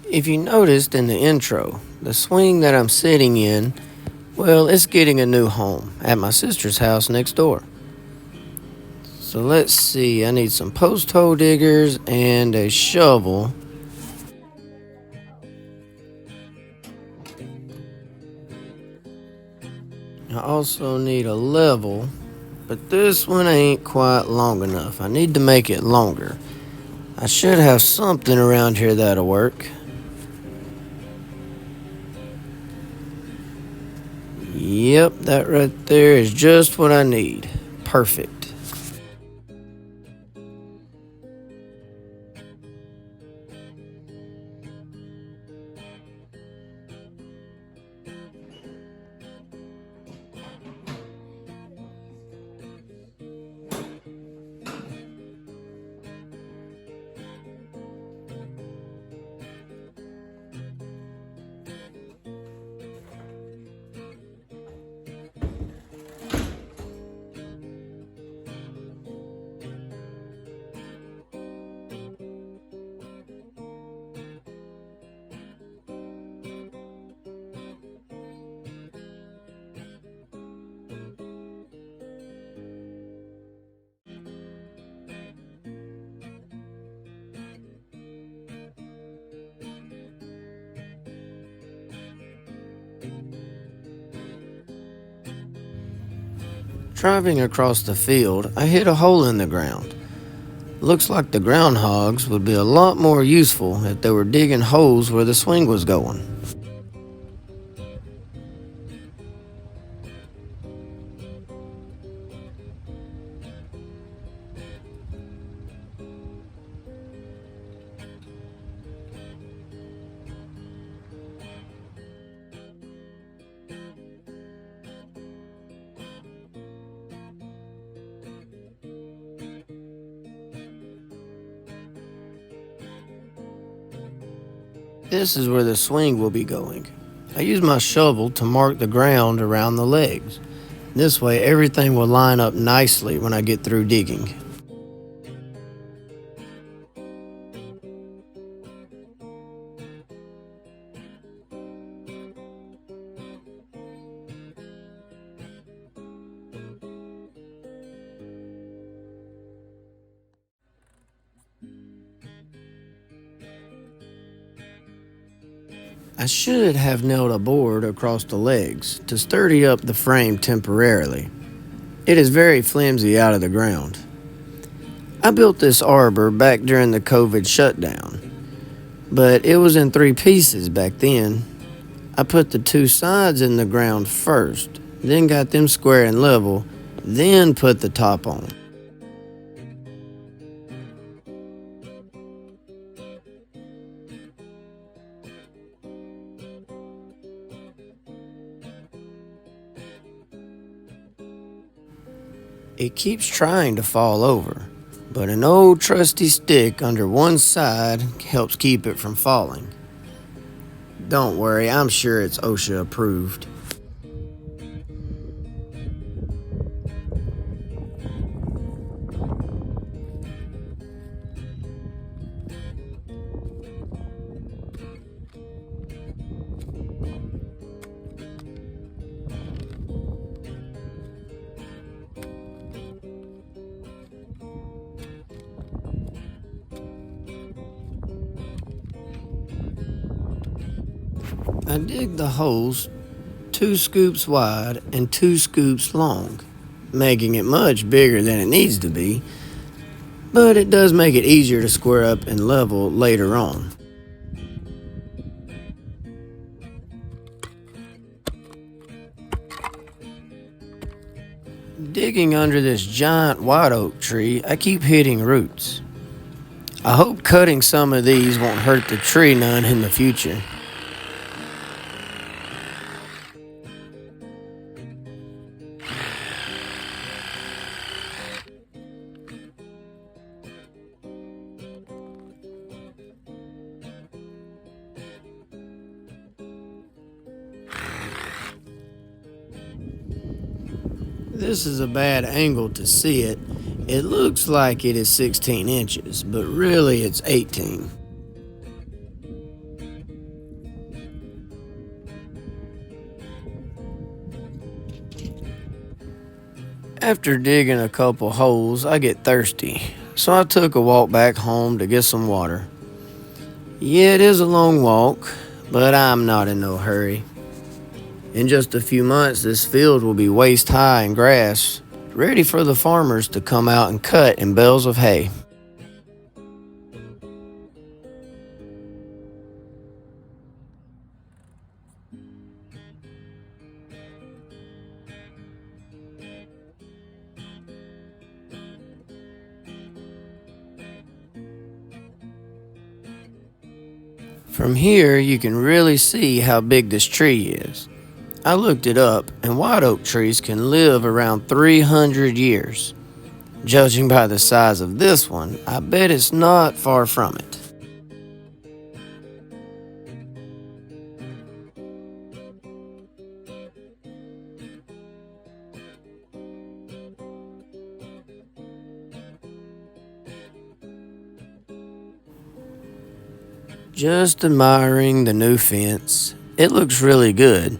If you noticed in the intro, the swing that I'm sitting in, well, it's getting a new home at my sister's house next door. So let's see, I need some post hole diggers and a shovel. I also need a level, but this one ain't quite long enough. I need to make it longer. I should have something around here that'll work. Yep, that right there is just what I need. Perfect. Driving across the field, I hit a hole in the ground. Looks like the groundhogs would be a lot more useful if they were digging holes where the swing was going. This is where the swing will be going. I use my shovel to mark the ground around the legs. This way everything will line up nicely when I get through digging. I should have nailed a board across the legs to sturdy up the frame temporarily. It is very flimsy out of the ground. I built this arbor back during the COVID shutdown, but it was in 3 pieces back then. I put the 2 sides in the ground first, then got them square and level, then put the top on. It keeps trying to fall over, but an old trusty stick under one side helps keep it from falling. Don't worry, I'm sure it's OSHA approved. I dig the holes 2 scoops wide and 2 scoops long, making it much bigger than it needs to be, but it does make it easier to square up and level later on. Digging under this giant white oak tree, I keep hitting roots. I hope cutting some of these won't hurt the tree none in the future. this is a bad angle to see it. It looks like it is 16 inches, but really it's 18. After digging a couple holes, I get thirsty, so I took a walk back home to get some water. Yeah, it is a long walk, but I'm not in no hurry. In just a few months, this field will be waist high in grass, ready for the farmers to come out and cut in bales of hay. From here, you can really see how big this tree is. I looked it up, and white oak trees can live around 300 years. Judging by the size of this one, I bet it's not far from it. Just admiring the new fence. It looks really good.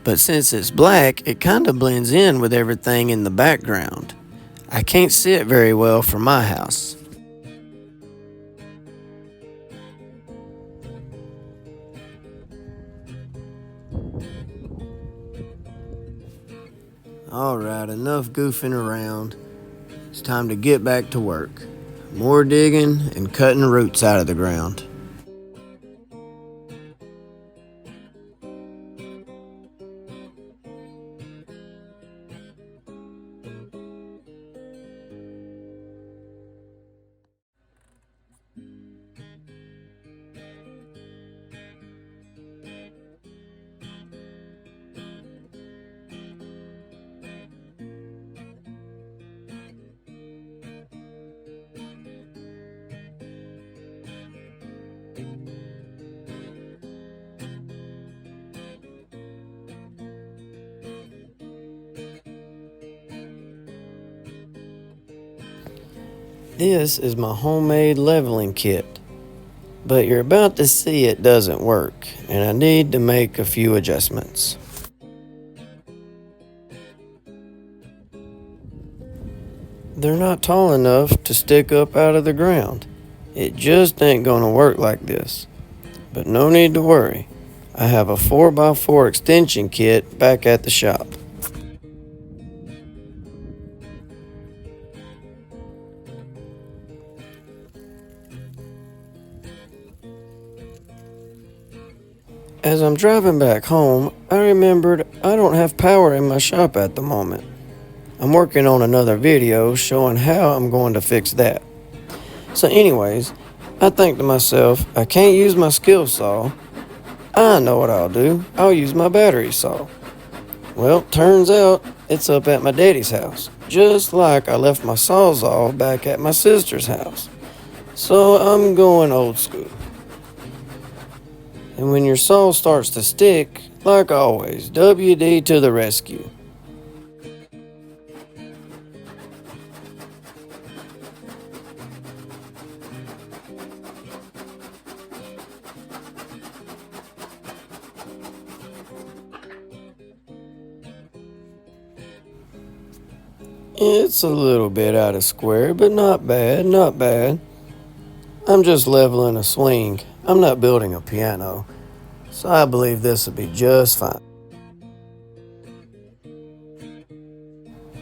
But since it's black, it kind of blends in with everything in the background. I can't see it very well from my house. Alright, enough goofing around. It's time to get back to work. More digging and cutting roots out of the ground. This is my homemade leveling kit, but you're about to see it doesn't work, and I need to make a few adjustments. They're not tall enough to stick up out of the ground. It just ain't gonna work like this. But no need to worry. I have a 4x4 extension kit back at the shop. As I'm driving back home, I remembered I don't have power in my shop at the moment. I'm working on another video showing how I'm going to fix that. So anyways, I think to myself, I can't use my skill saw. I know what I'll do. I'll use my battery saw. Well, turns out it's up at my daddy's house, just like I left my sawzall back at my sister's house. So I'm going old school. And when your saw starts to stick, like always, WD to the rescue. It's a little bit out of square, but not bad, not bad. I'm just leveling a swing. I'm not building a piano, so I believe this will be just fine.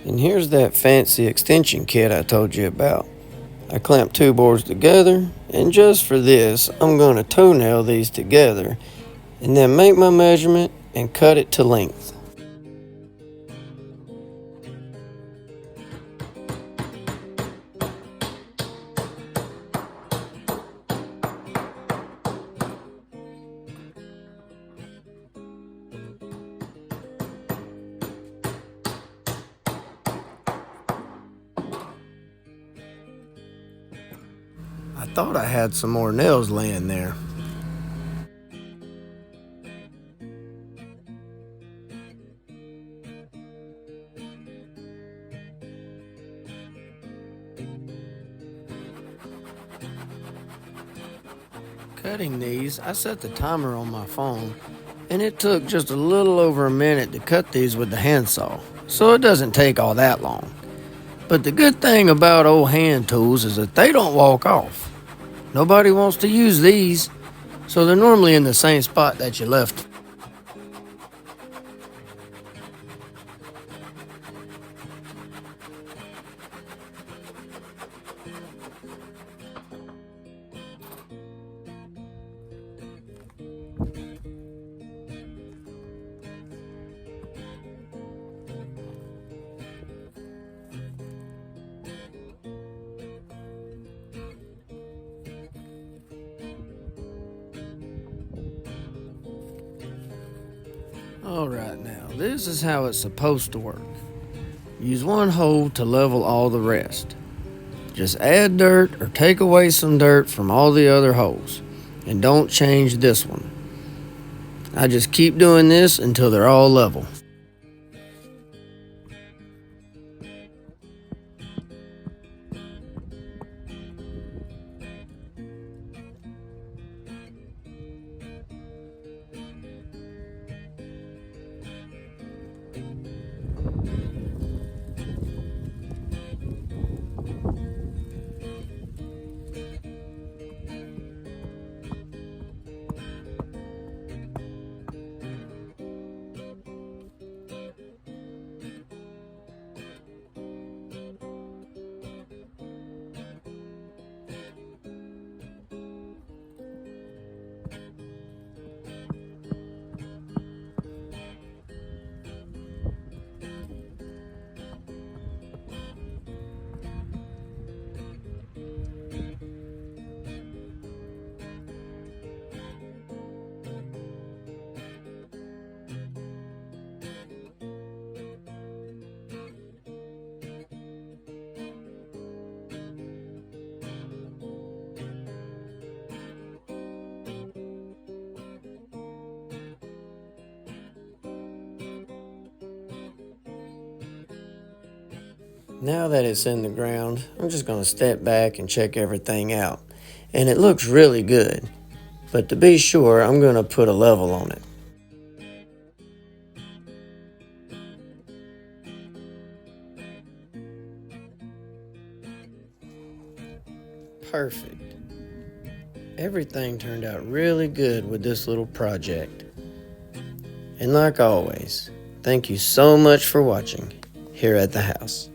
And here's that fancy extension kit I told you about. I clamped two boards together, and just for this, I'm going to toenail these together, and then make my measurement and cut it to length. I thought I had some more nails laying there. Cutting these, I set the timer on my phone, and it took just a little over a minute to cut these with the handsaw, so it doesn't take all that long. But the good thing about old hand tools is that they don't walk off. Nobody wants to use these, so they're normally in the same spot that you left. Alright, now, this is how it's supposed to work. Use one hole to level all the rest. Just add dirt or take away some dirt from all the other holes. And don't change this one. I just keep doing this until they're all level. Now that it's in the ground, I'm just going to step back and check everything out. And it looks really good. But to be sure, I'm going to put a level on it. Perfect. Everything turned out really good with this little project. And like always, thank you so much for watching here at the house.